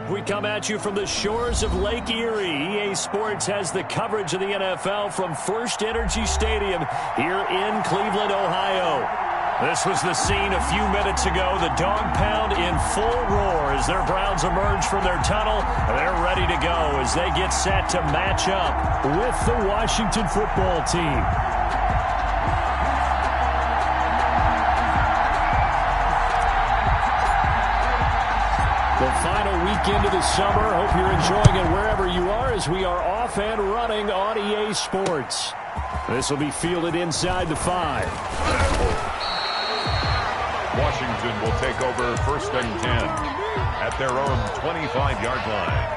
We come at you from the shores of Lake Erie. EA Sports has the coverage of the NFL from First Energy Stadium here in Cleveland, Ohio. This was the scene a few minutes ago. The dog pound in full roar as their Browns emerge from their tunnel. They're ready to go as they get set to match up with the Washington football team. The final weekend of the summer. Hope you're enjoying it wherever you are as we are off and running on EA Sports. This will be fielded inside the 5. Washington will take over 1st and 10 at their own 25-yard line.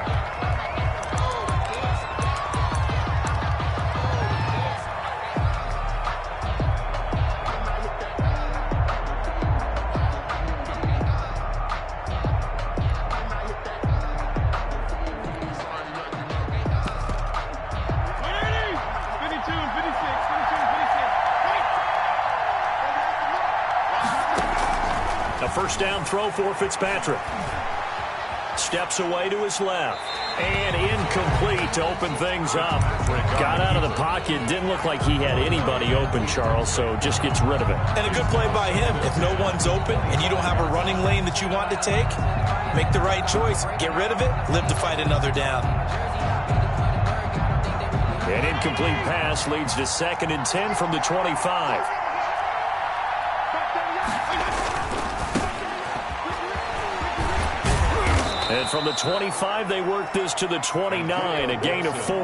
A first down throw for Fitzpatrick. Steps away to his left. And incomplete to open things up. Got out of the pocket. Didn't look like he had anybody open, Charles, so just gets rid of it. And a good play by him. If no one's open and you don't have a running lane that you want to take, make the right choice. Get rid of it. Live to fight another down. An incomplete pass leads to 2nd and 10 from the 25. And from the 25, they work this to the 29, a gain of 4.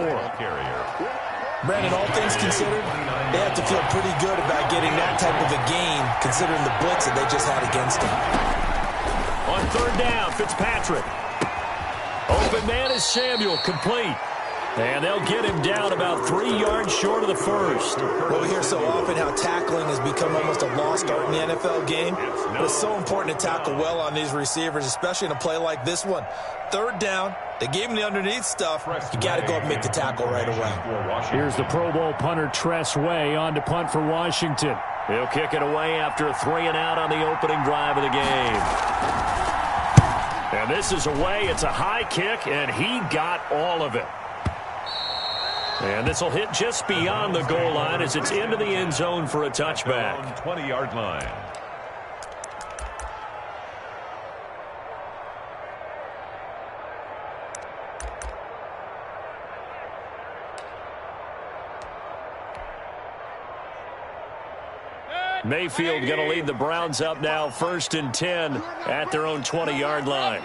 Brandon, all things considered, they have to feel pretty good about getting that type of a gain, considering the blitz that they just had against them. On 3rd down, Fitzpatrick. Open man is Samuel, complete. And they'll get him down about 3 yards short of the first. Well, we hear so often how tackling has become almost a lost art in the NFL game. But it's so important to tackle well on these receivers, especially in a play like this one. 3rd down, they gave him the underneath stuff. You got to go up and make the tackle right away. Here's the Pro Bowl punter Tress Way on to punt for Washington. He'll kick it away after a 3-and-out on the opening drive of the game. And this is away. It's a high kick, and he got all of it. And this will hit just beyond the goal line as it's into the end zone for a touchback. 20-yard line. Mayfield going to lead the Browns up now 1st and 10 at their own 20-yard line.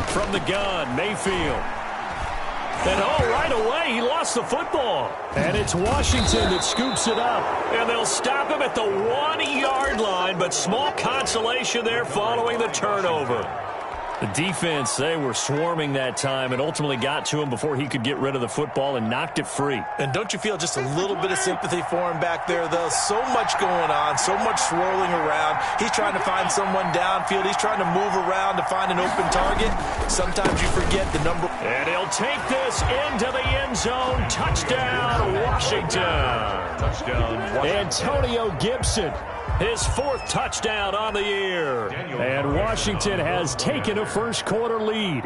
From the gun, Mayfield. And right away, he lost the football. And it's Washington that scoops it up. And they'll stop him at the 1-yard line, but small consolation there following the turnover. The defense, they were swarming that time and ultimately got to him before he could get rid of the football and knocked it free. And don't you feel just a little bit of sympathy for him back there, though? So much going on, so much swirling around. He's trying to find someone downfield. He's trying to move around to find an open target. Sometimes you forget the number. And he'll take this into the end zone. Touchdown, Washington. Touchdown, Washington. Antonio Gibson. His 4th touchdown on the year. And Washington has taken a first-quarter lead.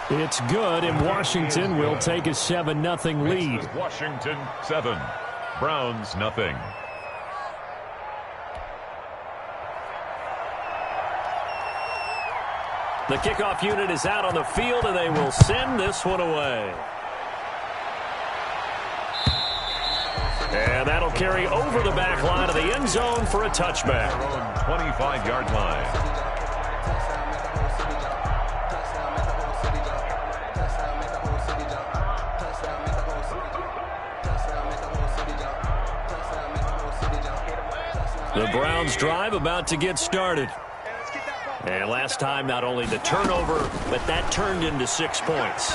It's good, and Washington will take a 7-0 lead. Washington 7, Browns nothing. The kickoff unit is out on the field, and they will send this one away. And that'll carry over the back line of the end zone for a touchback. 25-yard line. The Browns drive about to get started. And last time, not only the turnover, but that turned into 6 points.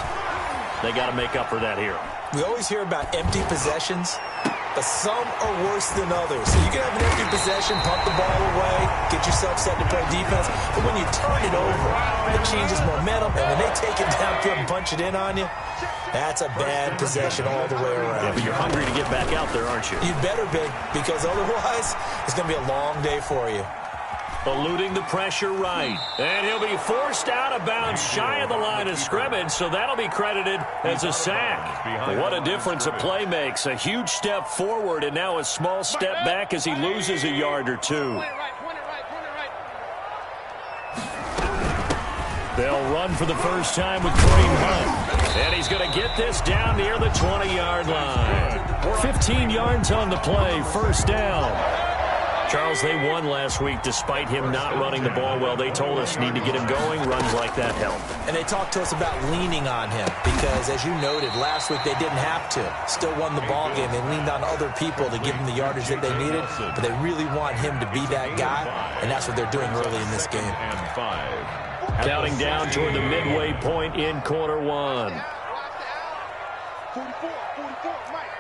They got to make up for that here. We always hear about empty possessions, but some are worse than others. So you can have an empty possession, pump the ball away, get yourself set to play defense. But when you turn it over, it changes momentum. And when they take it downfield and punch it in on you, That's a bad possession all the way around. Yeah, but you're hungry to get back out there, aren't you? You'd better be, because otherwise it's going to be a long day for you. Eluding the pressure right. And he'll be forced out of bounds shy of the line of scrimmage, so that'll be credited as a sack. What a difference a play makes. A huge step forward and now a small step back as he loses a yard or two. They'll run for the first time with Kareem Hunt. And he's going to get this down near the 20-yard line. 15 yards on the play, first down. Charles, they won last week despite him not running the ball well. They told us need to get him going. Runs like that help. And they talked to us about leaning on him because, as you noted, last week they didn't have to. Still won the ball game. They leaned on other people to give them the yardage that they needed, but they really want him to be that guy, and that's what they're doing early in this game. Counting down toward the midway point in quarter one. 44, Mike,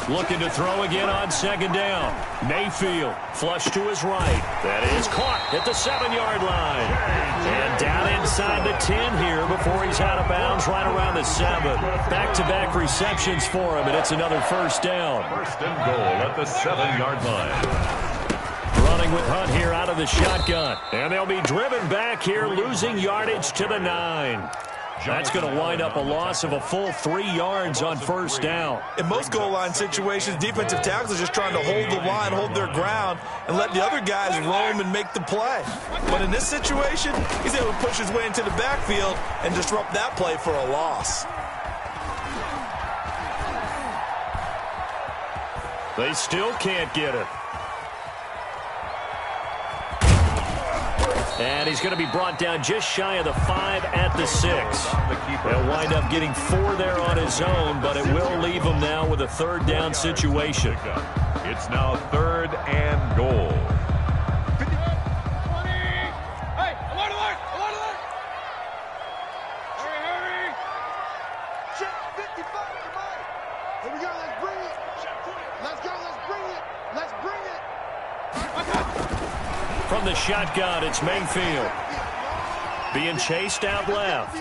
Looking to throw again on second down. Mayfield, flush to his right. That is caught at the 7-yard line. And down inside the 10 here before he's out of bounds right around the 7. Back-to-back receptions for him, and it's another first down. First and goal at the 7-yard line. Running with Hunt here out of the shotgun. And they'll be driven back here, losing yardage to the 9. That's going to wind up a loss of a full 3 yards on first down. In most goal line situations, defensive tackles are just trying to hold the line, hold their ground, and let the other guys roam and make the play. But in this situation, he's able to push his way into the backfield and disrupt that play for a loss. They still can't get it. And he's going to be brought down just shy of the 5 at the 6. He'll wind up getting 4 there on his own, but it will leave him now with a third down situation. It's now 3rd and goal. 20. Hey, alert. Hurry. Check 55 to Mike. Here we go, let's bring it. Let's go, let's bring it. From the shotgun, it's Mayfield. Being chased out left.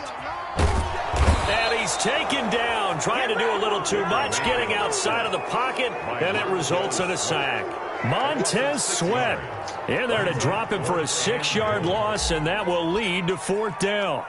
And he's taken down, trying to do a little too much, getting outside of the pocket, and it results in a sack. Montez Sweat in there to drop him for a 6-yard loss, and that will lead to 4th down.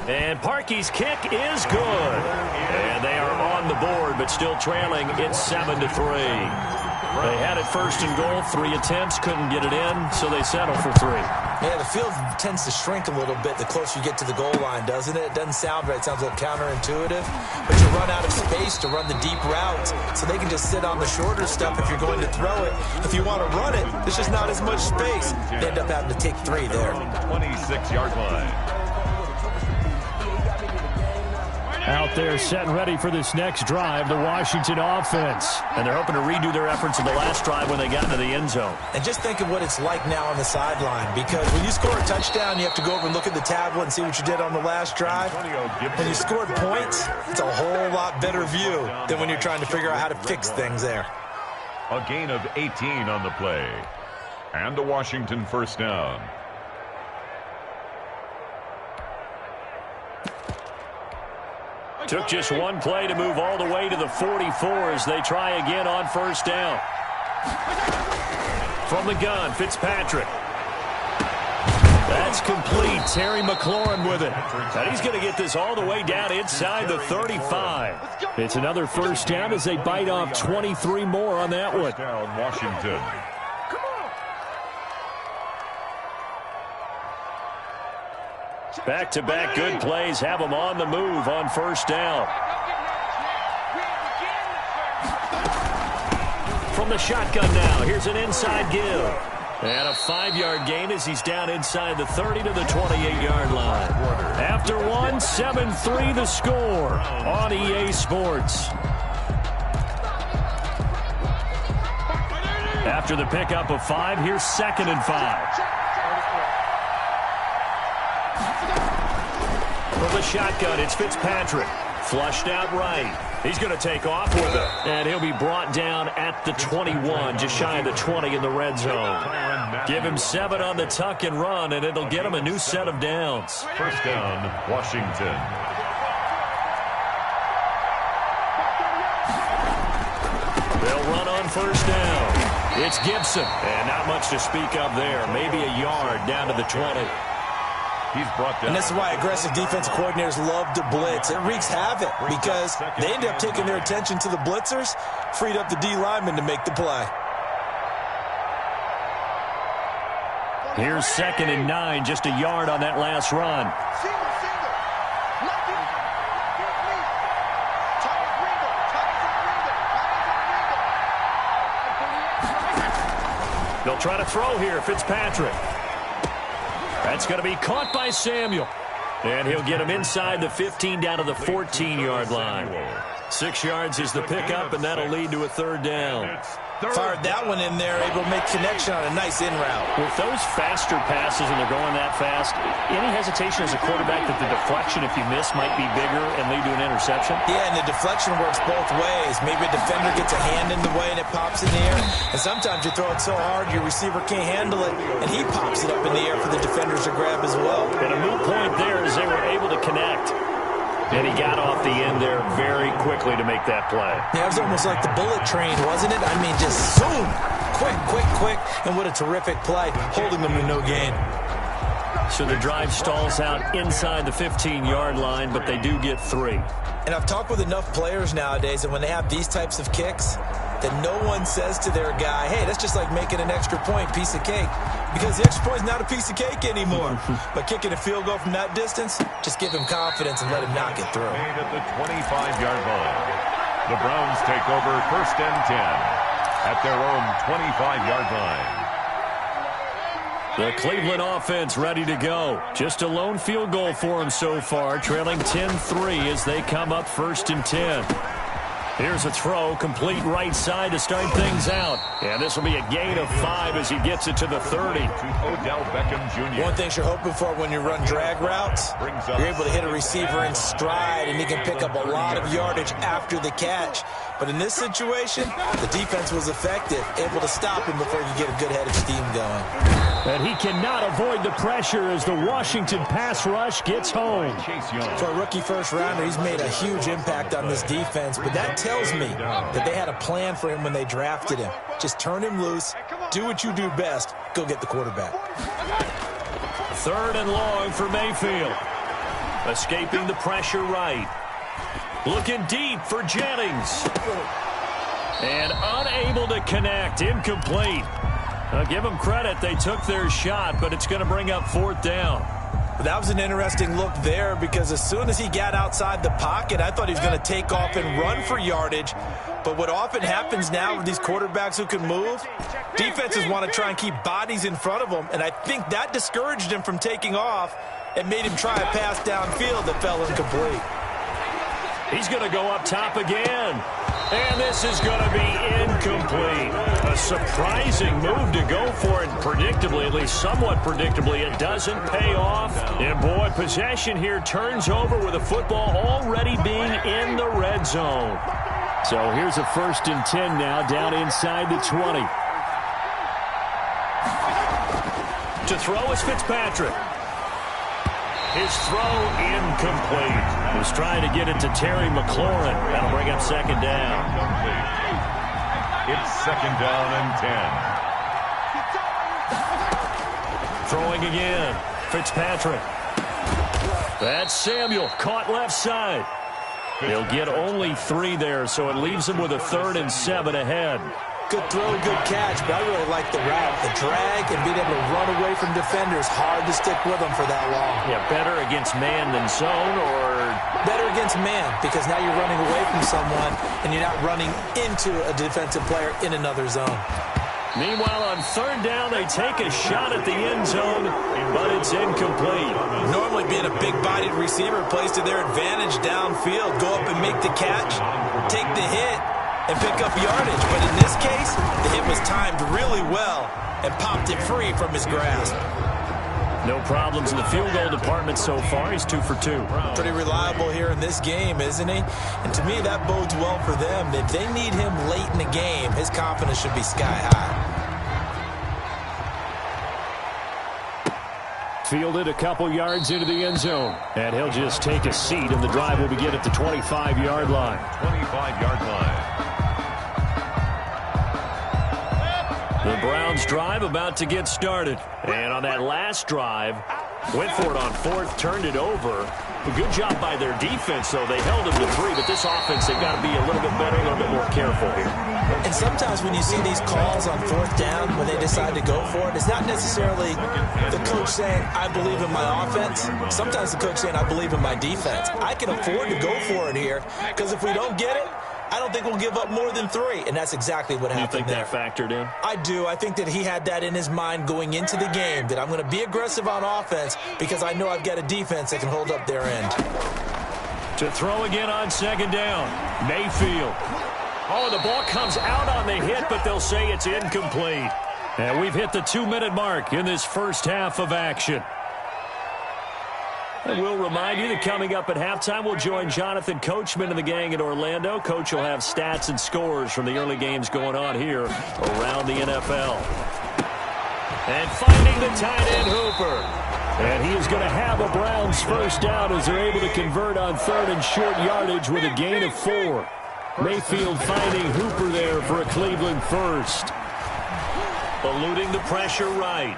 And Parkey's kick is good. And they are on the board, but still trailing. It's 7-3. They had it first and goal, 3 attempts, couldn't get it in, so they settle for 3. Yeah, the field tends to shrink a little bit the closer you get to the goal line, doesn't it? It doesn't sound right. It sounds a little counterintuitive. But you run out of space to run the deep routes, so they can just sit on the shorter stuff if you're going to throw it. If you want to run it, there's just not as much space. They end up having to take 3 there. 26-yard line. Out there set and ready for this next drive, the Washington offense. And they're hoping to redo their efforts in the last drive when they got into the end zone. And just think of what it's like now on the sideline, because when you score a touchdown, you have to go over and look at the tablet and see what you did on the last drive. When you scored points, it's a whole lot better view than when you're trying to figure out how to fix things there. A gain of 18 on the play. And a Washington first down. Took just one play to move all the way to the 44 as they try again on first down. From the gun, Fitzpatrick. That's complete. Terry McLaurin with it. And he's going to get this all the way down inside the 35. It's another first down as they bite off 23 more on that one. First down, Washington. Back-to-back good plays have them on the move on first down. From the shotgun now, here's an inside give. And a 5-yard gain as he's down inside the 30 to the 28-yard line. After one, 7-3 the score on EA Sports. After the pickup of 5, here's 2nd and 5. From the shotgun, it's Fitzpatrick. Flushed out right. He's going to take off with it. And he'll be brought down at the 21, just shy of the 20 in the red zone. Give him 7 on the tuck and run, and it'll get him a new set of downs. First down, Washington. They'll run on first down. It's Gibson, and not much to speak of there. Maybe a yard down to the 20. He's brought down. And this is why aggressive defensive coordinators love to blitz. It wreaks havoc because they end up taking their attention to the blitzers, freed up the D lineman to make the play. Here's 2nd and 9, just a yard on that last run. They'll try to throw here, Fitzpatrick. That's going to be caught by Samuel. And he'll get him inside the 15 down to the 14-yard line. 6 yards is the pickup, and that'll lead to a 3rd down. Fired that one in there, able to make connection on a nice in route. With those faster passes and they're going that fast, any hesitation as a quarterback that the deflection, if you miss, might be bigger and lead to an interception? Yeah, and the deflection works both ways. Maybe a defender gets a hand in the way and it pops in the air. And sometimes you throw it so hard your receiver can't handle it, and he pops it up in the air for the defenders to grab as well. And a moot point there is they were able to connect. And he got off the end there very quickly to make that play. Yeah, it was almost like the bullet train, wasn't it? I mean, just zoom. Quick. And what a terrific play, holding them to no gain. So the drive stalls out inside the 15-yard line, but they do get 3. And I've talked with enough players nowadays, and when they have these types of kicks, that no one says to their guy, hey, that's just like making an extra point, piece of cake. Because the extra point is not a piece of cake anymore. But kicking a field goal from that distance, just give him confidence and let him knock it through. Made at the 25-yard line. The Browns take over 1st and 10 at their own 25-yard line. The Cleveland offense ready to go. Just a lone field goal for them so far, trailing 10-3 as they come up 1st and 10. Here's a throw, complete right side to start things out. And this will be a gain of 5 as he gets it to the 30. Odell Beckham Jr. One thing you're hoping for when you run drag routes, you're able to hit a receiver in stride, and he can pick up a lot of yardage after the catch. But in this situation, the defense was effective, able to stop him before he could get a good head of steam going. And he cannot avoid the pressure as the Washington pass rush gets home. For a rookie first-rounder, he's made a huge impact on this defense, but that tells me that they had a plan for him when they drafted him. Just turn him loose, do what you do best, go get the quarterback. 3rd and long for Mayfield. Escaping the pressure right. Looking deep for Jennings. And unable to connect, incomplete. Give them credit, they took their shot, but it's going to bring up 4th down. That was an interesting look there because as soon as he got outside the pocket, I thought he was going to take off and run for yardage. But what often happens now with these quarterbacks who can move, defenses want to try and keep bodies in front of them, and I think that discouraged him from taking off and made him try a pass downfield that fell incomplete. He's going to go up top again. And this is going to be incomplete. A surprising move to go for it predictably, at least somewhat predictably. It doesn't pay off. And, boy, possession here turns over with the football already being in the red zone. So here's a 1st and 10 now down inside the 20. To throw is Fitzpatrick. His throw incomplete. Was trying to get it to Terry McLaurin. That'll bring up 2nd down. It's 2nd down and 10. Throwing again. Fitzpatrick. That's Samuel. Caught left side. He'll get only 3 there, so it leaves him with a 3rd and 7 ahead. Good throw, good catch, but I really like the route. The drag and being able to run away from defenders. Hard to stick with them for that long. Yeah, better against man than zone, or? Better against man, because now you're running away from someone and you're not running into a defensive player in another zone. Meanwhile, on 3rd down, they take a shot at the end zone, but it's incomplete. Normally being a big-bodied receiver plays to their advantage downfield. Go up and make the catch, take the hit, and pick up yardage. But in this case, the hit was timed really well and popped it free from his grasp. No problems in the field goal department so far. He's 2 for 2. Pretty reliable here in this game, isn't he? And to me, that bodes well for them. If they need him late in the game, his confidence should be sky high. Fielded a couple yards into the end zone. And he'll just take a seat, and the drive will begin at the 25-yard line. 25-yard line. The Browns drive about to get started. And on that last drive, went for it on fourth, turned it over. A good job by their defense, though. They held them to 3, but this offense, they've got to be a little bit better, a little bit more careful here. And sometimes when you see these calls on fourth down, when they decide to go for it, it's not necessarily the coach saying, I believe in my offense. Sometimes the coach saying, I believe in my defense. I can afford to go for it here, because if we don't get it, I don't think we'll give up more than 3, and that's exactly what happened there. You think that factored in? I do. I think that he had that in his mind going into the game, that I'm going to be aggressive on offense because I know I've got a defense that can hold up their end. To throw again on second down, Mayfield. Oh, the ball comes out on the hit, but they'll say it's incomplete. And we've hit the 2-minute mark in this first half of action. And we'll remind you that coming up at halftime, we'll join Jonathan Coachman and the gang in Orlando. Coach will have stats and scores from the early games going on here around the NFL. And finding the tight end, Hooper. And he is going to have a Browns first down as they're able to convert on third and short yardage with a gain of 4. Mayfield finding Hooper there for a Cleveland first. Eluding the pressure right.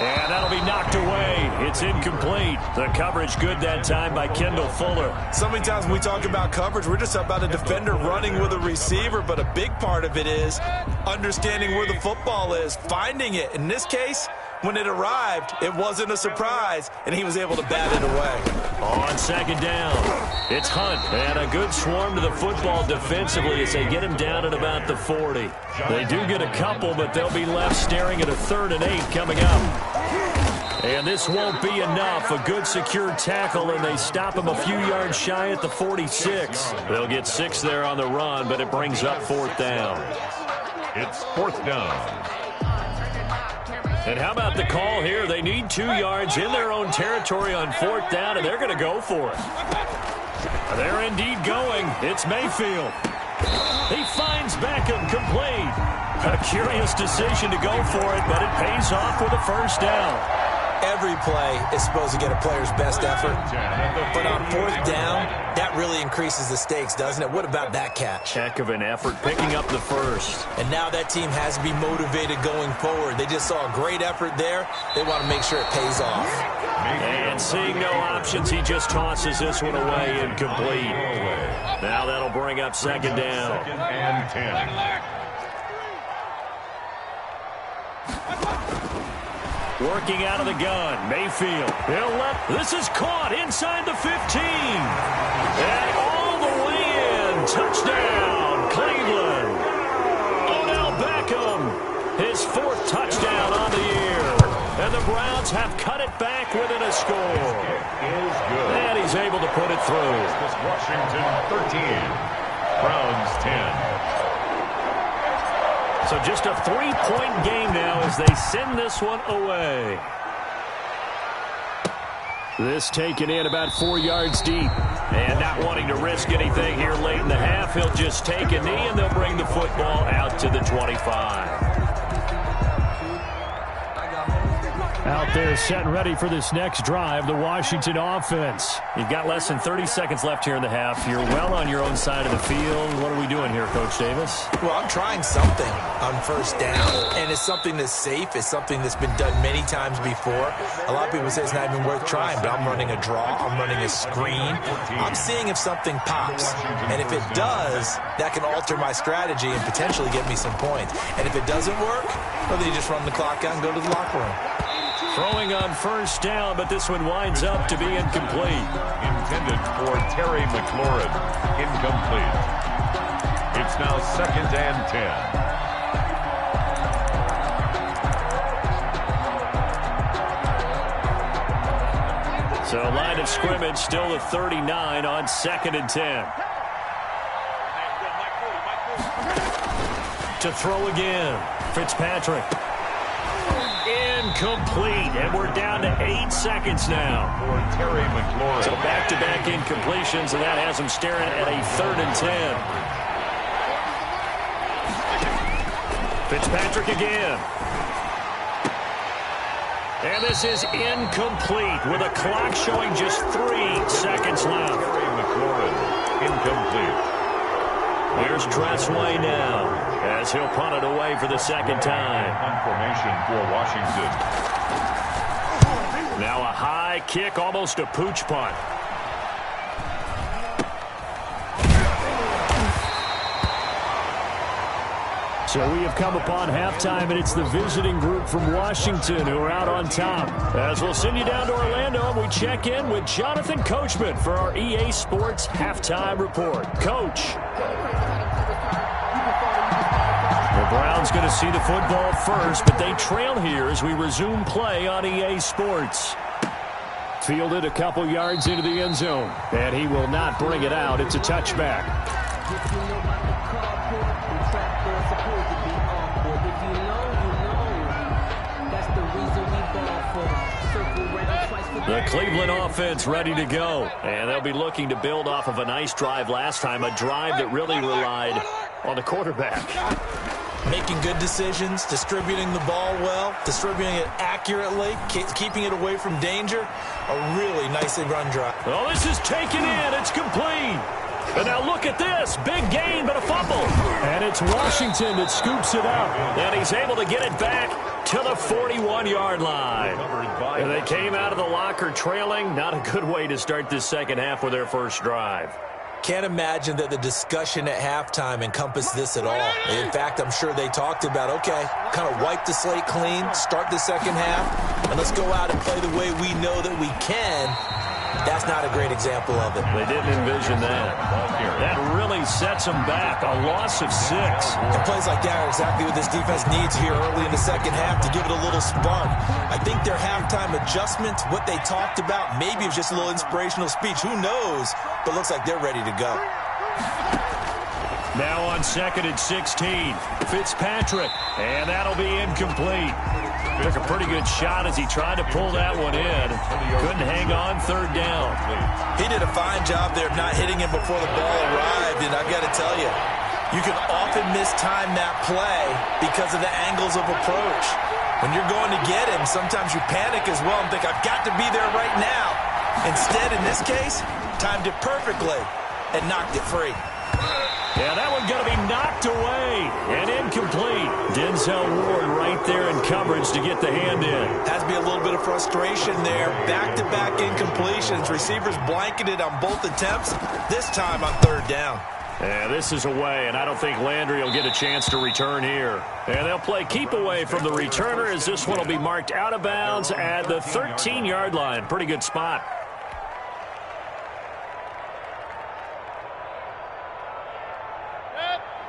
And that'll be knocked away. It's incomplete. The coverage good that time by Kendall Fuller. So many times when we talk about coverage, we're just about a defender running with a receiver, but a big part of it is understanding where the football is, finding it. In this case, when it arrived, it wasn't a surprise, and he was able to bat it away. On second down, it's Hunt, and a good swarm to the football defensively as they get him down at about the 40. They do get a couple, but they'll be left staring at a 3rd and 8 coming up. And this won't be enough. A good secure tackle, and they stop him a few yards shy at the 46. They'll get 6 there on the run, but it brings up 4th down. It's 4th down. And how about the call here? They need 2 yards in their own territory on 4th down, and they're going to go for it. They're indeed going. It's Mayfield. He finds Beckham complete. A curious decision to go for it, but it pays off with a first down. Every play is supposed to get a player's best effort. But on 4th down, that really increases the stakes, doesn't it? What about that catch? Heck of an effort, picking up the first. And now that team has to be motivated going forward. They just saw a great effort there. They want to make sure it pays off. And seeing no options, he just tosses this one away incomplete. Now that'll bring up second down. 2nd and 10. Working out of the gun, Mayfield. This is caught inside the 15. And all the way in. Touchdown, Cleveland. Odell Beckham, his 4th touchdown on the year. And the Browns have cut it back within a score. Is good. And he's able to put it through. Washington 13. Browns 10. So just a 3-point game now as they send this one away. This taken in about 4 yards deep. And not wanting to risk anything here late in the half, he'll just take a knee and they'll bring the football out to the 25. Out there set and ready for this next drive, the Washington offense. You've got less than 30 seconds left here in the half. You're well on your own side of the field. What are we doing here, Coach Davis? Well, I'm trying something on first down, and it's something that's safe. It's something that's been done many times before. A lot of people say it's not even worth trying, but I'm running a draw. I'm running a screen. I'm seeing if something pops, and if it does, that can alter my strategy and potentially get me some points. And if it doesn't work, well, then you just run the clock out and go to the locker room. Throwing on first down, but this one winds up to be incomplete. Intended for Terry McLaurin. Incomplete. It's now 2nd and 10. So line of scrimmage still the 39 on 2nd and 10. To throw again. Fitzpatrick. incomplete, and we're down to 8 seconds now. For Terry McLaurin. So back-to-back incompletions, and that has him staring at a 3rd and 10. Fitzpatrick again. And this is incomplete with a clock showing just 3 seconds left. Terry McLaurin, incomplete. Here's Tressway now, as he'll punt it away for the 2nd time. On formation for Washington. Now a high kick, almost a pooch punt. So we have come upon halftime, and it's the visiting group from Washington who are out on top. As we'll send you down to Orlando, and we check in with Jonathan Coachman for our EA Sports Halftime Report. Coach. The Browns going to see the football first, but they trail here as we resume play on EA Sports. Fielded a couple yards into the end zone, and he will not bring it out. It's a touchback. The Cleveland offense ready to go, and they'll be looking to build off of a nice drive last time, a drive that really relied on the quarterback. Making good decisions, distributing the ball well, distributing it accurately, keeping it away from danger. A really nicely run drive. Oh, this is taken in. It's complete. And now look at this. Big gain, but a fumble. And it's Washington that scoops it up. And he's able to get it back to the 41-yard line. And they came out of the locker trailing. Not a good way to start this second half with their first drive. Can't imagine that the discussion at halftime encompassed this at all. In fact, I'm sure they talked about, okay, kind of wipe the slate clean, start the second half, and let's go out and play the way we know that we can. That's not a great example of it. They didn't envision that. That really sets them back. A loss of 6. And plays like that are exactly what this defense needs here early in the second half to give it a little spark. I think their halftime adjustments, what they talked about, maybe it was just a little inspirational speech. Who knows? But looks like they're ready to go. Now on 2nd and 16. Fitzpatrick. And that'll be incomplete. Took a pretty good shot as he tried to pull that one in. Couldn't hang on 3rd down. He did a fine job there of not hitting him before the ball arrived, and I've got to tell you, you can often mistime that play because of the angles of approach. When you're going to get him, sometimes you panic as well and think, I've got to be there right now. Instead, in this case, timed it perfectly and knocked it free. Yeah, that one going to be knocked away and incomplete. Denzel Ward right there in coverage to get the hand in. Has to be a little bit of frustration there. Back-to-back incompletions. Receivers blanketed on both attempts, this time on 3rd down. Yeah, this is away, and I don't think Landry will get a chance to return here. And they'll play keep away from the returner as this one will be marked out of bounds at the 13-yard line. Pretty good spot.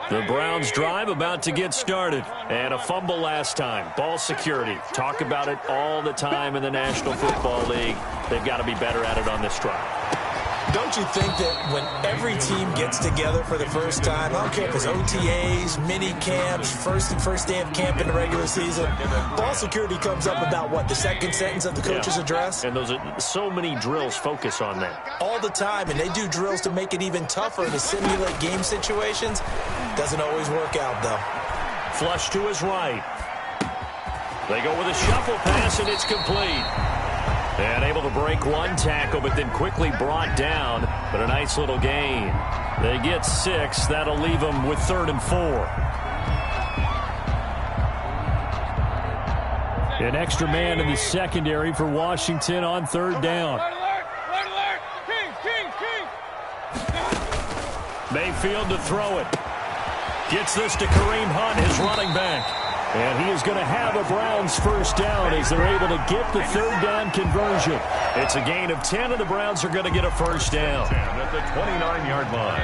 The Browns drive about to get started. And a fumble last time. Ball security. Talk about it all the time in the National Football League. They've got to be better at it on this drive. Don't you think that when every team gets together for the first time, I don't care if it's OTAs, mini camps, first day of camp in the regular season, ball security comes up about what, the second sentence of the coach's address? And those are so many drills focus on that. All the time, and they do drills to make it even tougher to simulate game situations. Doesn't always work out, though. Flush to his right. They go with a shuffle pass, and it's complete. And able to break one tackle, but then quickly brought down. But a nice little gain. They get 6. That'll leave them with 3rd and 4. An extra man in the secondary for Washington on 3rd down. Mayfield to throw it. Gets this to Kareem Hunt, his running back. And he is going to have a Browns first down as they're able to get the 3rd down conversion. It's a gain of 10, and the Browns are going to get a first down. 10 at the 29-yard line.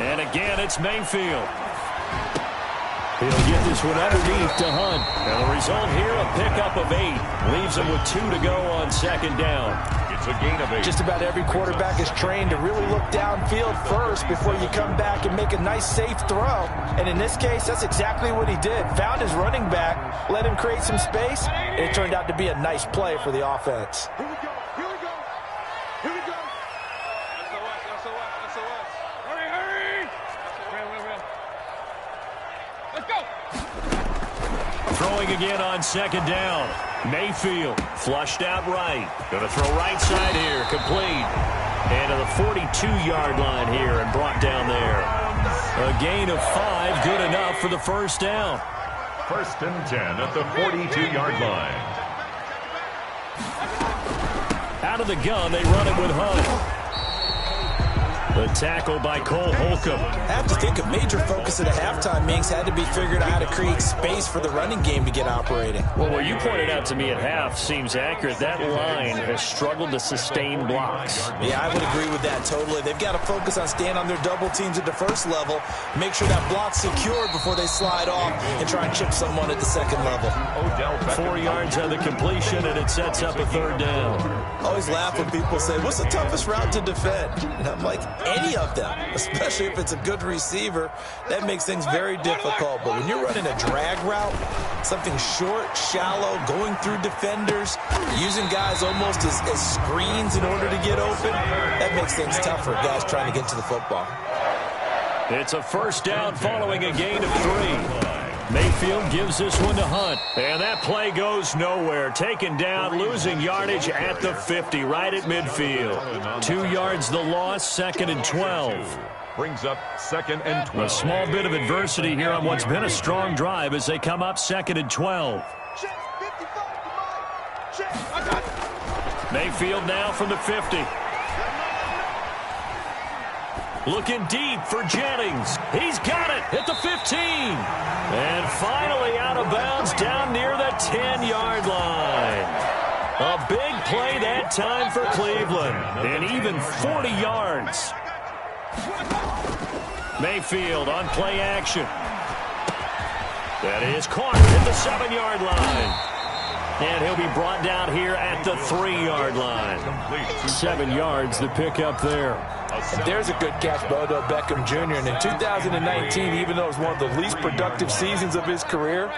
And again, it's Mayfield. He'll get this one underneath to Hunt. And the result here, a pickup of 8. Leaves him with 2 to go on 2nd down. It's a gain of 8. Just about every quarterback is trained to really look downfield first before you come back and make a nice, safe throw. And in this case, that's exactly what he did. Found his running back, let him create some space, and it turned out to be a nice play for the offense. Here we go. Here we go. Here we go. SOS. Hurry. Let's go. Throwing again on second down. Mayfield flushed out right. Going to throw right side here. Complete. And to the 42-yard line here and brought down there. A gain of 5. Good enough for the first down. 1st and 10 at the 42-yard line. Out of the gun, they run it with Hunt. The tackle by Cole Holcomb. I have to think a major focus of the halftime meetings had to be figuring out how to create space for the running game to get operating. Well, what you pointed out to me at half seems accurate. That line has struggled to sustain blocks. Yeah, I would agree with that totally. They've got to focus on staying on their double teams at the first level, make sure that block's secured before they slide off and try and chip someone at the second level. 4 yards on the completion, and it sets up a 3rd down. I always laugh when people say, what's the toughest route to defend? And I'm like, any of them, especially if it's a good receiver. That makes things very difficult. But when you're running a drag route, something short, shallow, going through defenders, using guys almost as screens in order to get open, that makes things tough for guys trying to get to the football. It's a first down following a gain of 3. Mayfield gives this one to Hunt. And that play goes nowhere. Taken down, losing yardage at the 50, right at midfield. 2 yards the loss, 2nd and 12. Brings up 2nd and 12. A small bit of adversity here on what's been a strong drive as they come up 2nd and 12. Mayfield now from the 50. Looking deep for Jennings. He's got it at the 15. And finally out of bounds down near the 10-yard line. A big play that time for Cleveland. And even 40 yards. Mayfield on play action. That is caught at the 7-yard line. And he'll be brought down here at the 3-yard line. 7 yards the pick up there. And there's a good catch by Odell Beckham Jr. And in 2019, even though it was one of the least productive seasons of his career,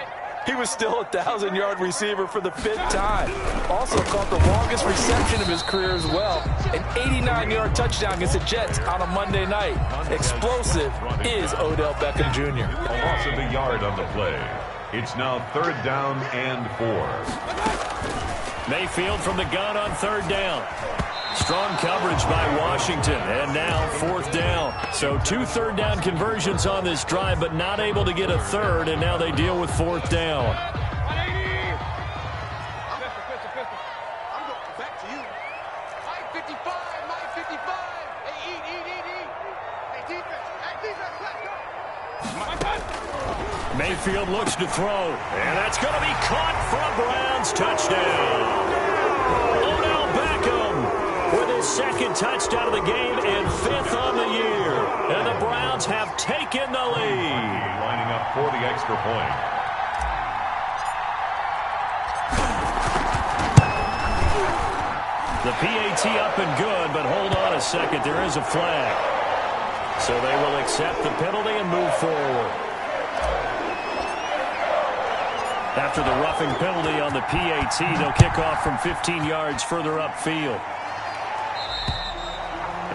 he was still a 1,000-yard receiver for the 5th time. Also caught the longest reception of his career as well. An 89-yard touchdown against the Jets on a Monday night. Explosive is Odell Beckham Jr. A loss of a yard on the play. It's now 3rd down and 4. Mayfield from the gun on 3rd down. Strong coverage by Washington, and now 4th down. So 2 3rd down conversions on this drive, but not able to get a 3rd, and now they deal with 4th down. I'm going back to you. Mike 55, Mike 55. Hey, eat. Hey, defense, let's go. Mayfield looks to throw, and that's going to be caught for a Browns touchdown. Odell Beckham with his 2nd touchdown of the game and 5th on the year. And the Browns have taken the lead. Lining up for the extra point. The PAT up and good, but hold on a second. There is a flag. So they will accept the penalty and move forward. After the roughing penalty on the PAT, they'll kick off from 15 yards further upfield.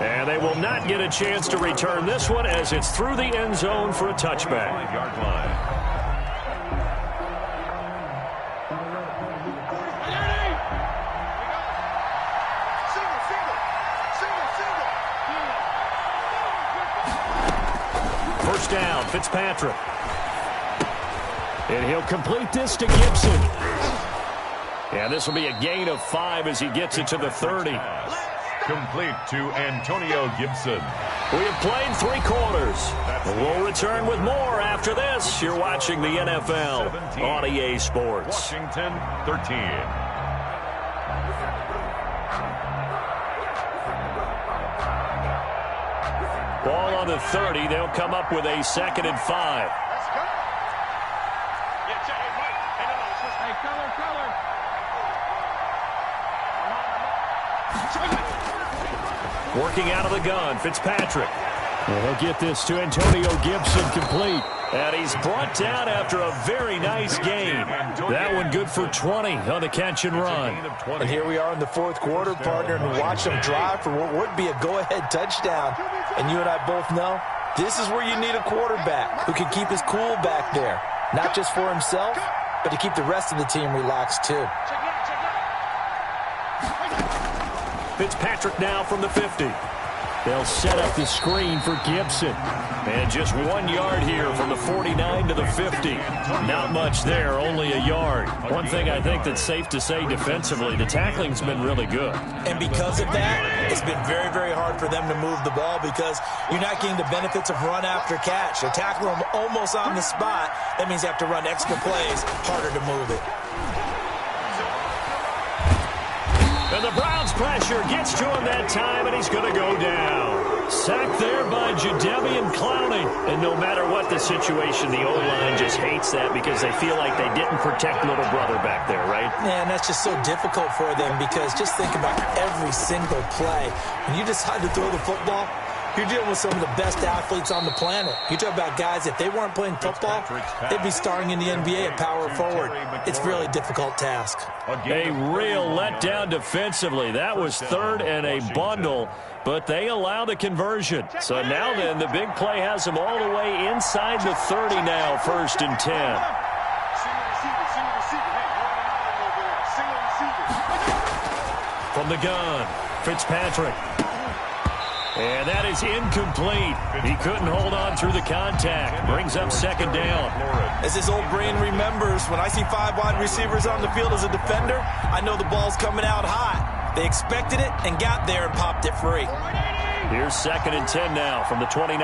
And they will not get a chance to return this one as it's through the end zone for a touchback. 5-yard line. First down, Fitzpatrick. And he'll complete this to Gibson. And this will be a gain of 5 as he gets it to the 30. Complete to Antonio Gibson. We have played 3 quarters. We'll return with more after this. You're watching the NFL on EA Sports. Washington 13. Ball on the 30. They'll come up with a 2nd and 5. Working out of the gun, Fitzpatrick. Well, he'll get this to Antonio Gibson complete. And he's brought down after a very nice game. That one good for 20 on the catch and run. And here we are in the fourth quarter, partner, and watch them drive for what would be a go-ahead touchdown. And you and I both know this is where you need a quarterback who can keep his cool back there. Not just for himself, but to keep the rest of the team relaxed too. Fitzpatrick now from the 50. They'll set up the screen for Gibson. And just 1 yard here from the 49 to the 50. Not much there, only a yard. One thing I think that's safe to say defensively, the tackling's been really good. And because of that, it's been very, very hard for them to move the ball because you're not getting the benefits of run after catch. They're tackling them almost on the spot. That means you have to run extra plays, harder to move it. And the Browns pressure gets to him that time, and he's going to go down. Sacked there by Jadeveon Clowney. And no matter what the situation, the O-line just hates that because they feel like they didn't protect little brother back there, right? Man, that's just so difficult for them because just think about every single play. When you decide to throw the football, you're dealing with some of the best athletes on the planet. You talk about guys, if they weren't playing football, they'd be starring in the NBA at power forward. It's a really difficult task. A real letdown defensively. That was third and a bundle, but they allow the conversion. So now then, the big play has them all the way inside the 30 now, 1st and 10. From the gun, Fitzpatrick. And that is incomplete. He couldn't hold on through the contact. Brings up 2nd down. As his old brain remembers, when I see 5 wide receivers on the field as a defender, I know the ball's coming out hot. They expected it and got there and popped it free. Here's 2nd and 10 now from the 29.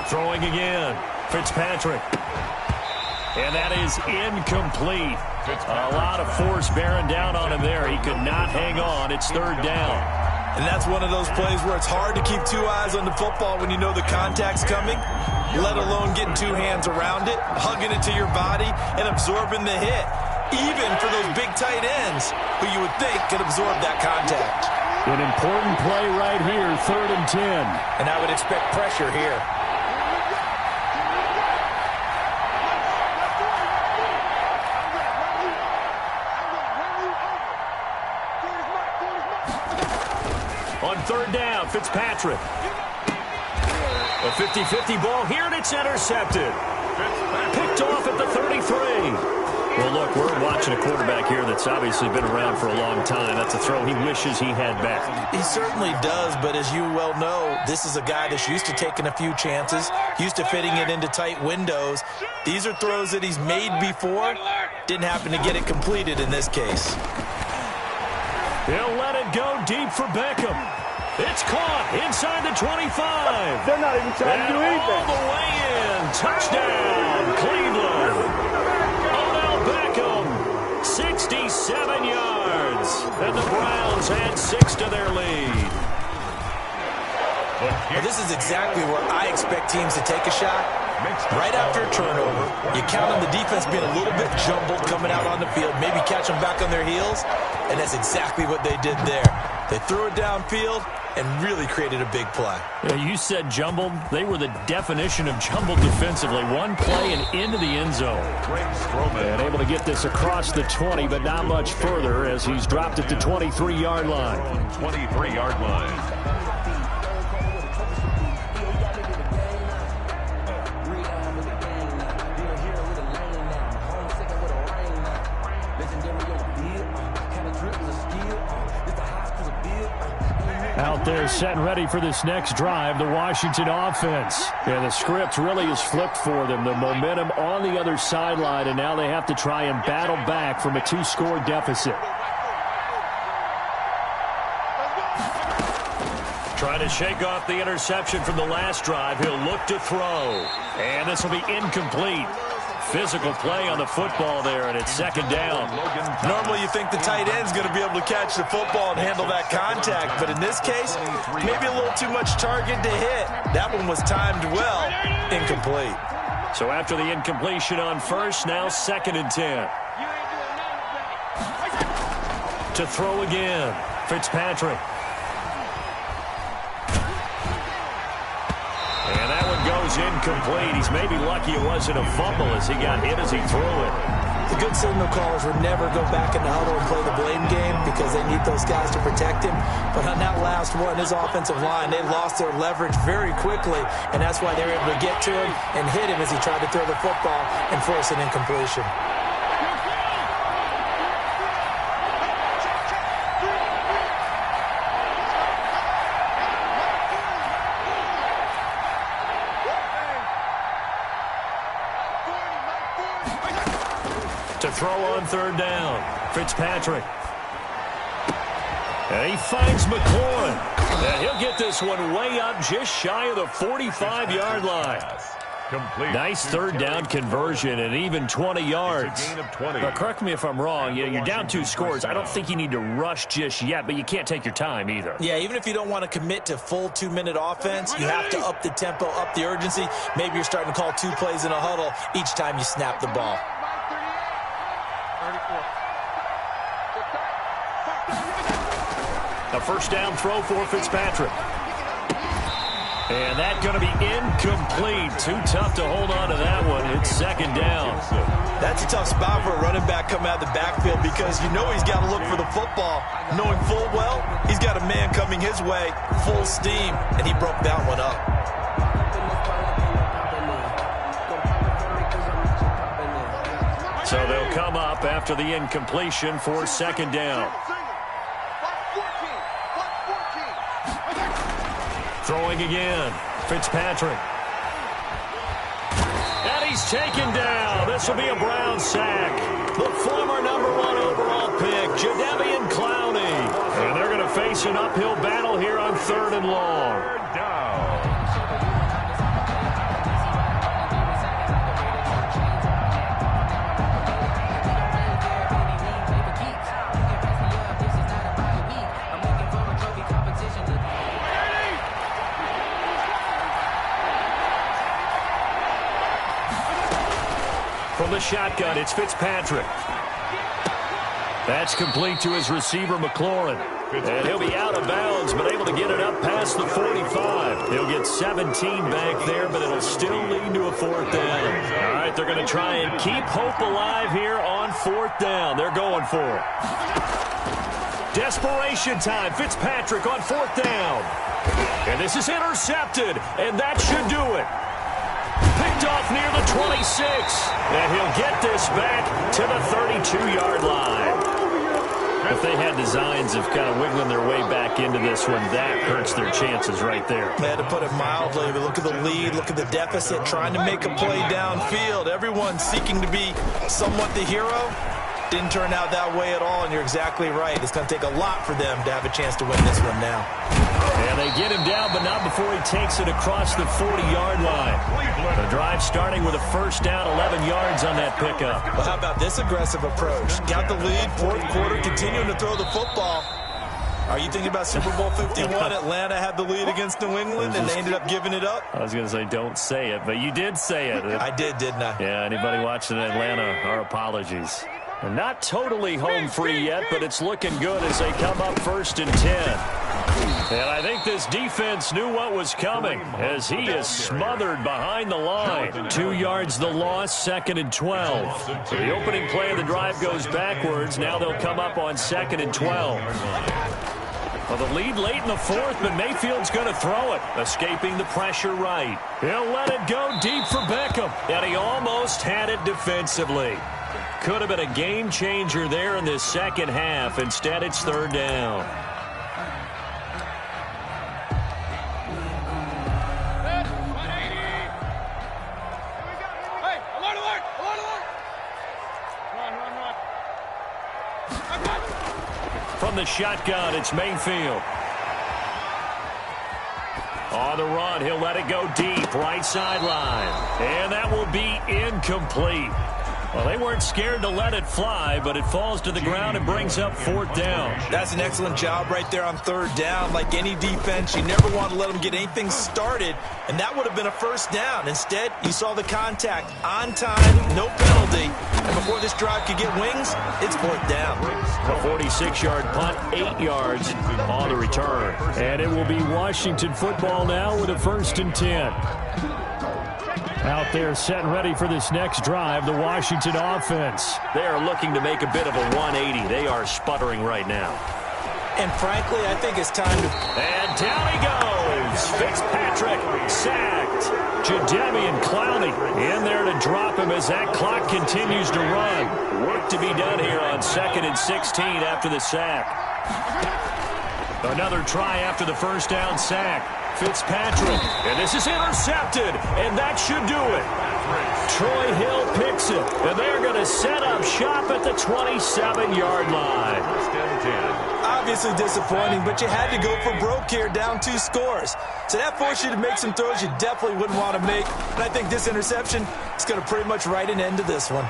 Throwing again. Fitzpatrick. And that is incomplete. A lot of force bearing down on him there. He could not hang on. It's 3rd down. And that's one of those plays where it's hard to keep 2 eyes on the football when you know the contact's coming, let alone getting 2 hands around it, hugging it to your body, and absorbing the hit, even for those big tight ends who you would think could absorb that contact. An important play right here, 3rd and 10. And I would expect pressure here. On 3rd down, Fitzpatrick. A 50-50 ball here, and it's intercepted. Picked off at the 33. Well, look, we're watching a quarterback here that's obviously been around for a long time. That's a throw he wishes he had back. He certainly does, but as you well know, this is a guy that's used to taking a few chances, used to fitting it into tight windows. These are throws that he's made before. Didn't happen to get it completed in this case. He'll let it go deep for Beckham. It's caught inside the 25. They're not even trying to do anything. All the way in. Touchdown, Cleveland. Odell Beckham, 67 yards. And the Browns add 6 to their lead. Well, this is exactly where I expect teams to take a shot. Right after a turnover, you count on the defense being a little bit jumbled coming out on the field, maybe catch them back on their heels, and that's exactly what they did there. They threw it downfield and really created a big play. Yeah, you said jumbled. They were the definition of jumbled defensively. One play and into the end zone. And able to get this across the 20, but not much further as he's dropped it to 23-yard line. 23-yard line. Out there set and ready for this next drive, the Washington offense. And the script really is flipped for them. The momentum on the other sideline, and now they have to try and battle back from a 2-score deficit. Trying to shake off the interception from the last drive. He'll look to throw. And this will be incomplete. Physical play on the football there, and it's 2nd down. Normally you think the tight end's going to be able to catch the football and handle that contact, but in this case, maybe a little too much target to hit. That one was timed well. Incomplete. So after the incompletion on first, now 2nd and 10. To throw again, Fitzpatrick. And that one goes incomplete. He's maybe lucky it wasn't a fumble as he got hit as he threw it. The good signal callers would never go back in the huddle and play the blame game because they need those guys to protect him. But on that last one, his offensive line, they lost their leverage very quickly, and that's why they were able to get to him and hit him as he tried to throw the football and force an incompletion. To throw on 3rd down, Fitzpatrick. And he finds McLaurin. And he'll get this one way up just shy of the 45-yard line. Complete. Nice 3rd down conversion and even 20 yards. Gain of 20. But correct me if I'm wrong, you're down 2 scores. I don't think you need to rush just yet, but you can't take your time either. Yeah, even if you don't want to commit to full 2-minute offense, you have to up the tempo, up the urgency. Maybe you're starting to call 2 plays in a huddle each time you snap the ball. A 1st down throw for Fitzpatrick. And that's going to be incomplete. Too tough to hold on to that one. It's 2nd down. That's a tough spot for a running back coming out of the backfield because you know he's got to look for the football, knowing full well he's got a man coming his way, full steam, and he broke that one up. So they'll come up after the incompletion for 2nd down. Throwing again, Fitzpatrick. And he's taken down. This will be a Brown sack. The former #1 overall pick, Jadeveon Clowney. And they're going to face an uphill battle here on 3rd and long. From the shotgun, it's Fitzpatrick. That's complete to his receiver, McLaurin. And he'll be out of bounds, but able to get it up past the 45. He'll get 17 back there, but it'll still lead to a 4th down. All right, they're going to try and keep hope alive here on 4th down. They're going for it. Desperation time. Fitzpatrick on 4th down. And this is intercepted, and that should do it. Picked off near the 26. And he'll get this back to the 32-yard line. If they had designs of kind of wiggling their way back into this one, that hurts their chances right there. They had to put it mildly, but look at the lead, look at the deficit, trying to make a play downfield. Everyone seeking to be somewhat the hero. Didn't turn out that way at all, and you're exactly right. It's going to take a lot for them to have a chance to win this one now. And they get him down, but not before he takes it across the 40-yard line. The drive starting with a 1st down, 11 yards on that pickup. Well, how about this aggressive approach? Got the lead, 4th quarter, continuing to throw the football. Are you thinking about Super Bowl 51? Atlanta had the lead against New England, and they ended up giving it up? I was going to say don't say it, but you did say it. I did, didn't I? Yeah, anybody watching Atlanta, our apologies. And not totally home free yet, but it's looking good as they come up 1st and 10. And I think this defense knew what was coming as he is smothered behind the line. 2 yards the loss, 2nd and 12. So the opening play of the drive goes backwards. Now they'll come up on 2nd and 12. Well, the lead late in the 4th, but Mayfield's going to throw it, escaping the pressure right. He'll let it go deep for Beckham, and he almost had it defensively. Could have been a game changer there in this 2nd half. Instead, it's 3rd down. From the shotgun, it's Mayfield. On the run, he'll let it go deep, right sideline. And that will be incomplete. Well, they weren't scared to let it fly, but it falls to the ground and brings up 4th down. That's an excellent job right there on 3rd down. Like any defense, you never want to let them get anything started, and that would have been a 1st down. Instead, you saw the contact on time, no penalty, and before this drive could get wings, it's 4th down. A 46-yard punt, 8 yards on the return. And it will be Washington football now with a 1st and 10. Out there set and ready for this next drive, the Washington offense. They are looking to make a bit of a 180. They are sputtering right now. And frankly, I think it's time to... And down he goes. Fitzpatrick sacked. Jadeveon Clowney in there to drop him as that clock continues to run. Work to be done here on 2nd and 16 after the sack. Another try after the 1st down sack. Fitzpatrick, and this is intercepted, and that should do it. Troy Hill picks it, and they're going to set up shop at the 27-yard line. Obviously disappointing, but you had to go for broke here, down 2 scores. So that forced you to make some throws you definitely wouldn't want to make, and I think this interception is going to pretty much write an end to this one.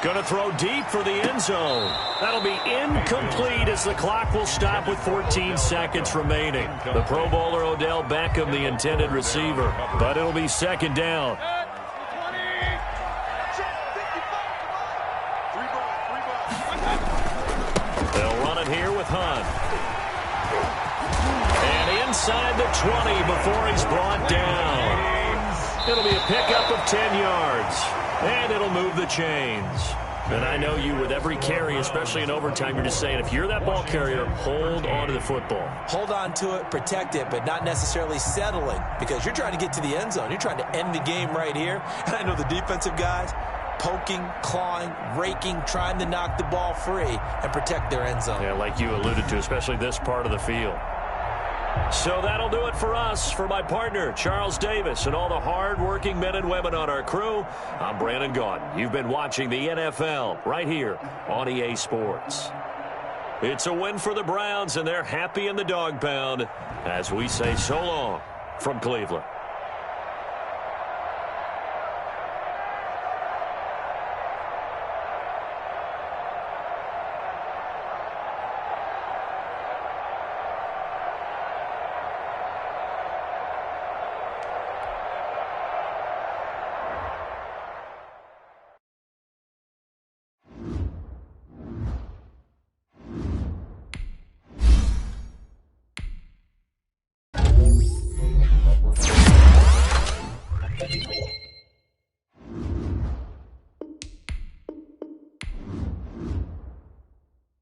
Going to throw deep for the end zone. That'll be incomplete as the clock will stop with 14 seconds remaining. The Pro Bowler Odell Beckham, the intended receiver, but it'll be 2nd down. They'll run it here with Hunt. And inside the 20 before he's brought down. It'll be a pickup of 10 yards. And it'll move the chains. And I know you, with every carry, especially in overtime, you're just saying, if you're that ball carrier, hold on to the football. Hold on to it, protect it, but not necessarily settling, because you're trying to get to the end zone. You're trying to end the game right here. And I know the defensive guys poking, clawing, raking, trying to knock the ball free and protect their end zone. Yeah, like you alluded to, especially this part of the field. So that'll do it for us. For my partner, Charles Davis, and all the hard-working men and women on our crew, I'm Brandon Gaudin. You've been watching the NFL right here on EA Sports. It's a win for the Browns, and they're happy in the dog pound as we say so long from Cleveland.